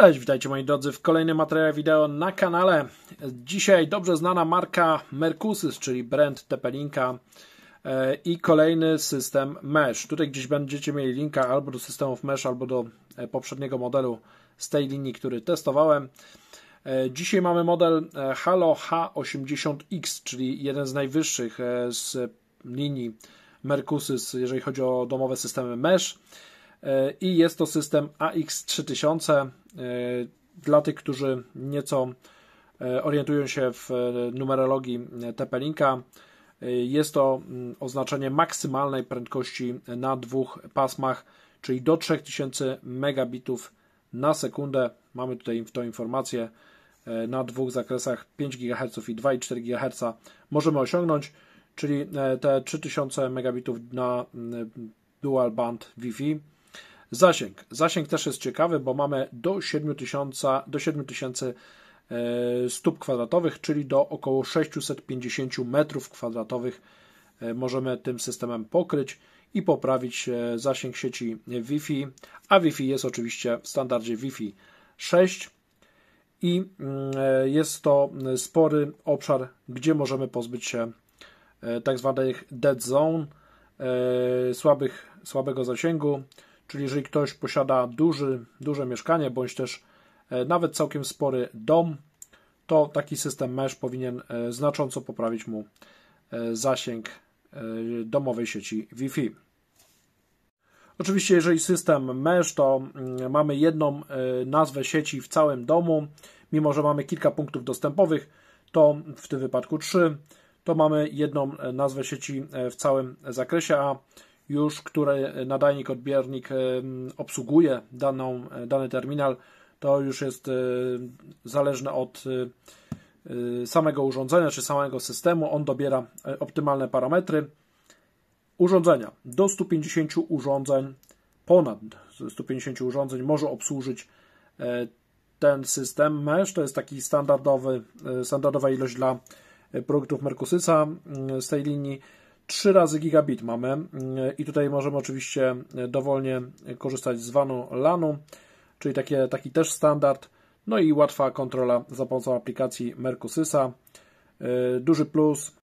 Cześć, witajcie moi drodzy w kolejnym materiale wideo na kanale. Dzisiaj dobrze znana marka Mercusys, czyli brand TP-Linka i kolejny system Mesh. Tutaj gdzieś będziecie mieli linka albo do systemów Mesh, albo do poprzedniego modelu z tej linii, który testowałem. Dzisiaj mamy model Halo H80X, czyli jeden z najwyższych z linii Mercusys, jeżeli chodzi o domowe systemy Mesh. I jest to system AX3000. Dla tych, którzy nieco orientują się w numerologii TP-Linka, jest to oznaczenie maksymalnej prędkości na dwóch pasmach, czyli do 3000 megabitów na sekundę. Mamy tutaj tą informację na dwóch zakresach 5 GHz i 2,4 GHz możemy osiągnąć, czyli te 3000 megabitów na dual band Wi-Fi. Zasięg też jest ciekawy, bo mamy do 7000 stóp kwadratowych, czyli do około 650 metrów kwadratowych możemy tym systemem pokryć i poprawić zasięg sieci Wi-Fi, a Wi-Fi jest oczywiście w standardzie Wi-Fi 6 i jest to spory obszar, gdzie możemy pozbyć się tak zwanych dead zone, słabego zasięgu. Czyli jeżeli ktoś posiada duże mieszkanie, bądź też nawet całkiem spory dom, to taki system Mesh powinien znacząco poprawić mu zasięg domowej sieci Wi-Fi. Oczywiście jeżeli system Mesh, to mamy jedną nazwę sieci w całym domu, mimo że mamy kilka punktów dostępowych, to w tym wypadku 3, to mamy jedną nazwę sieci w całym zakresie, a już który nadajnik, odbiernik obsługuje dany terminal, to już jest zależne od samego urządzenia czy samego systemu. On dobiera optymalne parametry urządzenia. Do 150 urządzeń, ponad 150 urządzeń może obsłużyć ten system Mesh. To jest taki standardowa ilość dla produktów Mercusysa z tej linii. 3 razy gigabit mamy i tutaj możemy oczywiście dowolnie korzystać z WAN-u, LAN-u, czyli taki też standard. No i łatwa kontrola za pomocą aplikacji Mercusysa. Duży plus,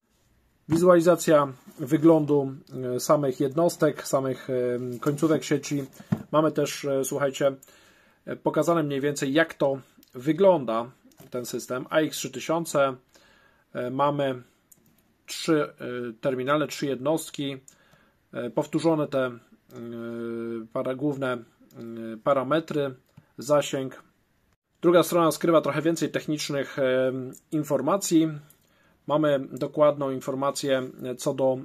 wizualizacja wyglądu samych jednostek, samych końcówek sieci. Mamy też, słuchajcie, pokazane mniej więcej jak to wygląda ten system AX3000. Mamy 3 terminale, 3 jednostki, powtórzone te główne parametry, zasięg. Druga strona skrywa trochę więcej technicznych informacji. Mamy dokładną informację co do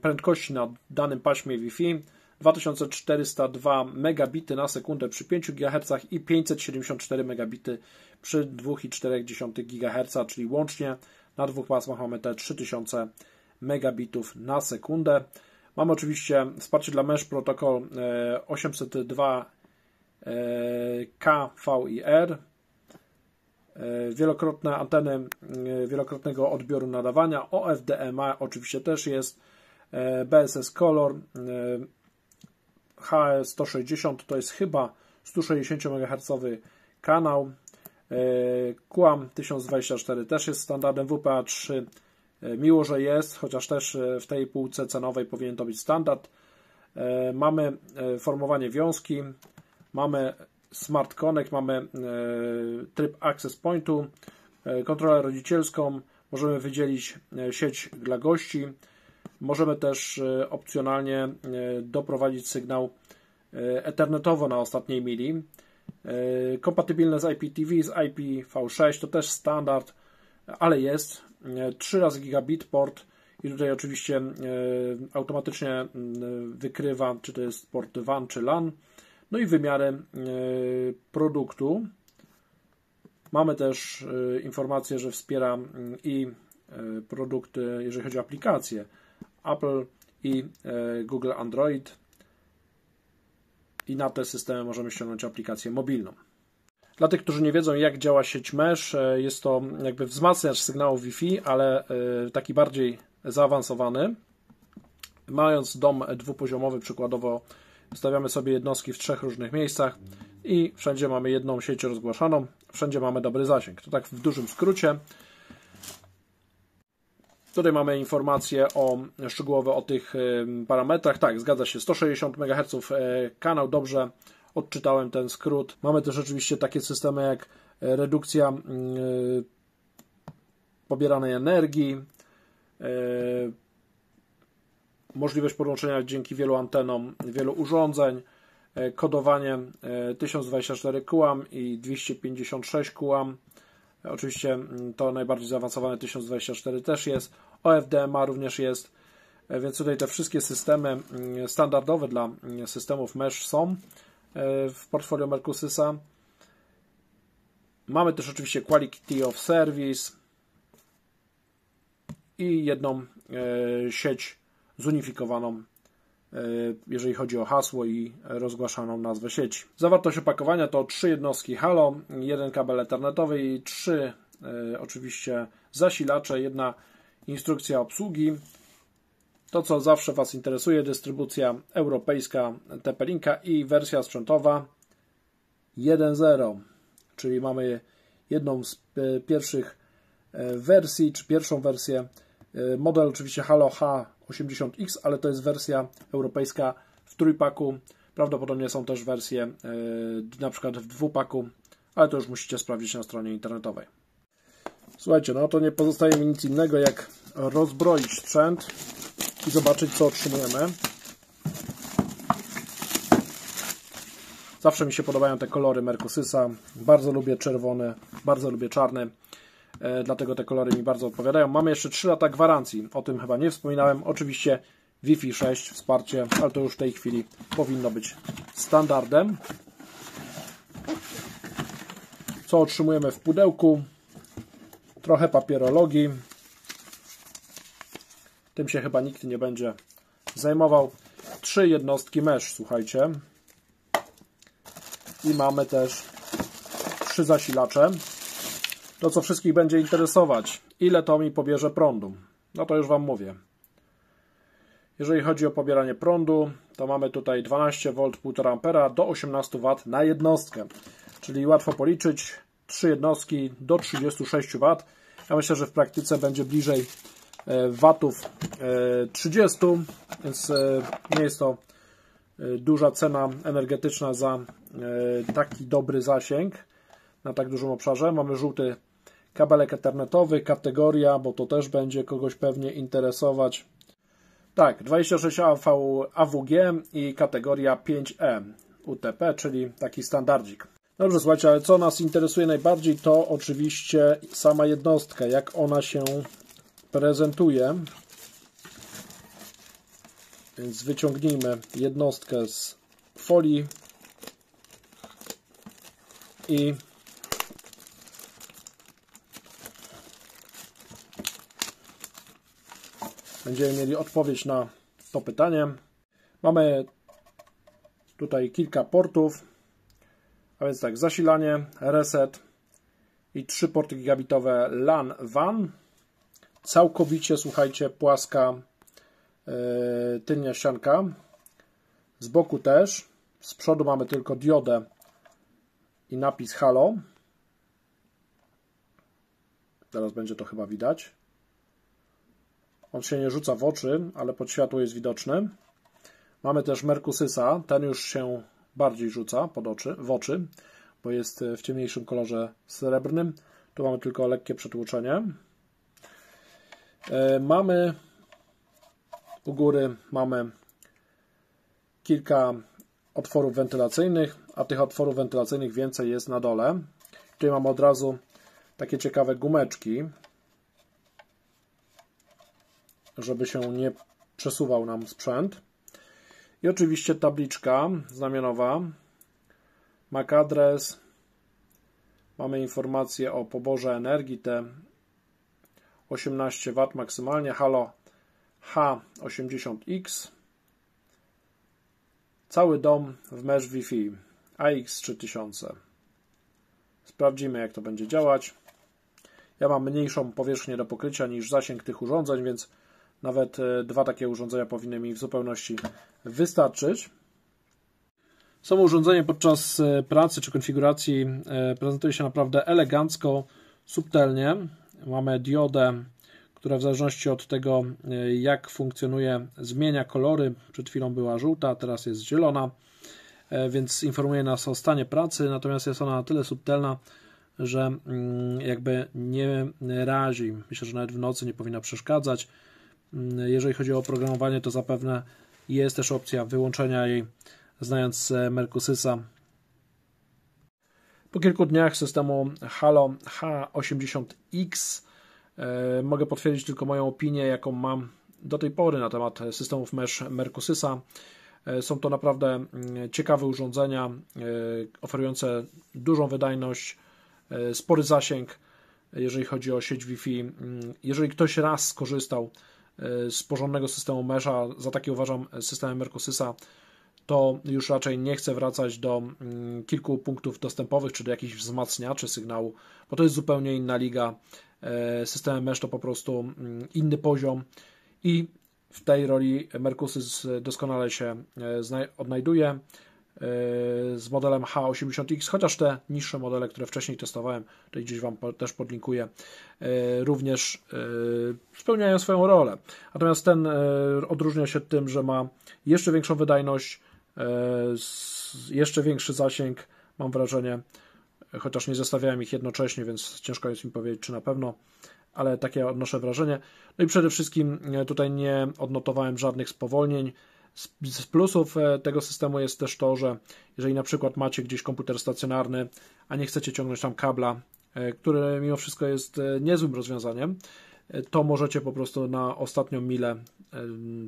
prędkości na danym paśmie Wi-Fi. 2402 megabity na sekundę przy 5 GHz i 574 megabity przy 2,4 GHz, czyli łącznie na dwóch pasmach mamy te 3000 megabitów na sekundę. Mamy oczywiście wsparcie dla Mesh Protocol 802 KVIR, wielokrotne anteny wielokrotnego odbioru nadawania, OFDMA oczywiście też jest, BSS Color, HS160 to jest chyba 160 MHz kanał, QAM 1024 też jest standardem, WPA3 miło, że jest, chociaż też w tej półce cenowej powinien to być standard. Mamy formowanie wiązki, mamy Smart Connect, mamy tryb Access Pointu, kontrolę rodzicielską, możemy wydzielić sieć dla gości, możemy też opcjonalnie doprowadzić sygnał ethernetowo na ostatniej mili. Kompatybilne z IPTV, z IPv6 to też standard, ale jest 3 razy gigabit port i tutaj oczywiście automatycznie wykrywa, czy to jest port WAN czy LAN. No i wymiary produktu. Mamy też informację, że wspiera i produkty, jeżeli chodzi o aplikacje Apple i Google Android. I na te systemy możemy ściągnąć aplikację mobilną. Dla tych, którzy nie wiedzą jak działa sieć Mesh, jest to jakby wzmacniacz sygnału Wi-Fi, ale taki bardziej zaawansowany. Mając dom dwupoziomowy, przykładowo ustawiamy sobie jednostki w 3 różnych miejscach i wszędzie mamy jedną sieć rozgłaszaną, wszędzie mamy dobry zasięg. To tak w dużym skrócie. Tutaj mamy informacje szczegółowe o tych parametrach. Tak, zgadza się, 160 MHz kanał, dobrze odczytałem ten skrót. Mamy też oczywiście takie systemy jak redukcja pobieranej energii, możliwość podłączenia dzięki wielu antenom, wielu urządzeń, kodowanie 1024 QAM i 256 QAM. Oczywiście to najbardziej zaawansowane 1024 też jest, OFDMA również jest, więc tutaj te wszystkie systemy standardowe dla systemów mesh są w portfolio Mercusysa. Mamy też oczywiście Quality of Service i jedną sieć zunifikowaną, jeżeli chodzi o hasło i rozgłaszaną nazwę sieci. Zawartość opakowania to 3 jednostki Halo, 1 kabel ethernetowy i 3 oczywiście zasilacze, jedna instrukcja obsługi. To, co zawsze Was interesuje, dystrybucja europejska TP-Linka i wersja sprzętowa 1.0, czyli mamy jedną z pierwszych wersji, czy pierwszą wersję. Model oczywiście Halo H80X, ale to jest wersja europejska w trójpaku. Prawdopodobnie są też wersje na przykład w dwupaku, ale to już musicie sprawdzić na stronie internetowej. Słuchajcie, no to nie pozostaje mi nic innego jak rozbroić sprzęt i zobaczyć, co otrzymujemy. Zawsze mi się podobają te kolory Mercusysa. Bardzo lubię czerwony, bardzo lubię czarny. Dlatego te kolory mi bardzo odpowiadają. Mamy jeszcze 3 lata gwarancji. O tym chyba nie wspominałem. Oczywiście Wi-Fi 6 wsparcie, ale to już w tej chwili powinno być standardem. Co otrzymujemy w pudełku? Trochę papierologii. Tym się chyba nikt nie będzie zajmował. 3 jednostki mesh, słuchajcie. I mamy też 3 zasilacze. To, co wszystkich będzie interesować, ile to mi pobierze prądu? No to już Wam mówię. Jeżeli chodzi o pobieranie prądu, to mamy tutaj 12 V 1,5 A do 18 W na jednostkę. Czyli łatwo policzyć, 3 jednostki do 36 W. Ja myślę, że w praktyce będzie bliżej watów 30, więc nie jest to duża cena energetyczna za taki dobry zasięg na tak dużym obszarze. Mamy żółty kabelek ethernetowy, kategoria, bo to też będzie kogoś pewnie interesować. Tak, 26 AWG i kategoria 5E UTP, czyli taki standardzik. Dobrze, słuchajcie, ale co nas interesuje najbardziej, to oczywiście sama jednostka, jak ona się prezentuje. Więc wyciągnijmy jednostkę z folii i będziemy mieli odpowiedź na to pytanie. Mamy tutaj kilka portów, a więc tak, zasilanie, reset i 3 porty gigabitowe LAN, WAN. Całkowicie, słuchajcie, płaska tylnia ścianka. Z boku też. Z przodu mamy tylko diodę i napis Halo. Teraz będzie to chyba widać. On się nie rzuca w oczy, ale pod światło jest widoczny. Mamy też Mercusysa. Ten już się bardziej rzuca w oczy, bo jest w ciemniejszym kolorze srebrnym. Tu mamy tylko lekkie przetłuczenie. U góry mamy kilka otworów wentylacyjnych, a tych otworów wentylacyjnych więcej jest na dole. Tutaj mamy od razu takie ciekawe gumeczki, żeby się nie przesuwał nam sprzęt. I oczywiście tabliczka znamionowa, MAC adres, mamy informacje o poborze energii, te 18 W maksymalnie, Halo H80X, cały dom w mesh Wi-Fi AX3000. Sprawdzimy, jak to będzie działać. Ja mam mniejszą powierzchnię do pokrycia niż zasięg tych urządzeń, więc nawet 2 takie urządzenia powinny mi w zupełności wystarczyć. Samo urządzenie podczas pracy czy konfiguracji prezentuje się naprawdę elegancko, subtelnie. Mamy diodę, która w zależności od tego, jak funkcjonuje, zmienia kolory. Przed chwilą była żółta, teraz jest zielona, więc informuje nas o stanie pracy, natomiast jest ona na tyle subtelna, że jakby nie razi. Myślę, że nawet w nocy nie powinna przeszkadzać. Jeżeli chodzi o oprogramowanie, to zapewne jest też opcja wyłączenia jej, znając Mercusysa. Po kilku dniach systemu Halo H80X mogę potwierdzić tylko moją opinię, jaką mam do tej pory na temat systemów mesh Mercusysa. Są to naprawdę ciekawe urządzenia, oferujące dużą wydajność, spory zasięg, jeżeli chodzi o sieć Wi-Fi. Jeżeli ktoś raz skorzystał z porządnego systemu mesha, za taki uważam systemem Mercusysa, to już raczej nie chcę wracać do kilku punktów dostępowych, czy do jakichś wzmacniaczy sygnału, bo to jest zupełnie inna liga. System mesh to po prostu inny poziom i w tej roli Mercusys doskonale się odnajduje z modelem H80X, chociaż te niższe modele, które wcześniej testowałem, tutaj gdzieś Wam też podlinkuję, również spełniają swoją rolę. Natomiast ten odróżnia się tym, że ma jeszcze większą wydajność, jeszcze większy zasięg, mam wrażenie, chociaż nie zestawiałem ich jednocześnie, więc ciężko jest mi powiedzieć, czy na pewno, ale takie odnoszę wrażenie. No i przede wszystkim tutaj nie odnotowałem żadnych spowolnień. Z plusów tego systemu jest też to, że jeżeli na przykład macie gdzieś komputer stacjonarny, a nie chcecie ciągnąć tam kabla, który mimo wszystko jest niezłym rozwiązaniem, to możecie po prostu na ostatnią milę,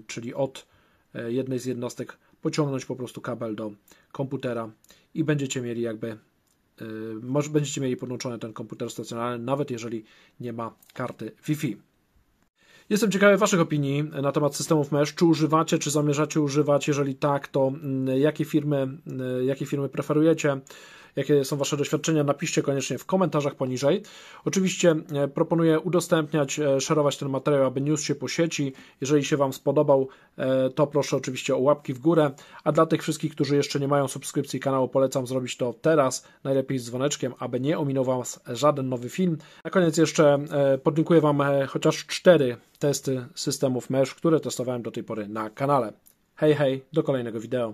czyli od jednej z jednostek, pociągnąć po prostu kabel do komputera i będziecie mieli podłączony ten komputer stacjonarny, nawet jeżeli nie ma karty Wi-Fi. Jestem ciekawy Waszych opinii na temat systemów mesh. Czy używacie, czy zamierzacie używać? Jeżeli tak, to jakie firmy preferujecie? Jakie są Wasze doświadczenia? Napiszcie koniecznie w komentarzach poniżej. Oczywiście proponuję udostępniać, szerować ten materiał, aby niósł się po sieci. Jeżeli się Wam spodobał, to proszę oczywiście o łapki w górę. A dla tych wszystkich, którzy jeszcze nie mają subskrypcji kanału, polecam zrobić to teraz, najlepiej z dzwoneczkiem, aby nie ominął Was żaden nowy film. Na koniec jeszcze podlinkuję Wam chociaż 4 testy systemów mesh, które testowałem do tej pory na kanale. Hej, hej, do kolejnego wideo.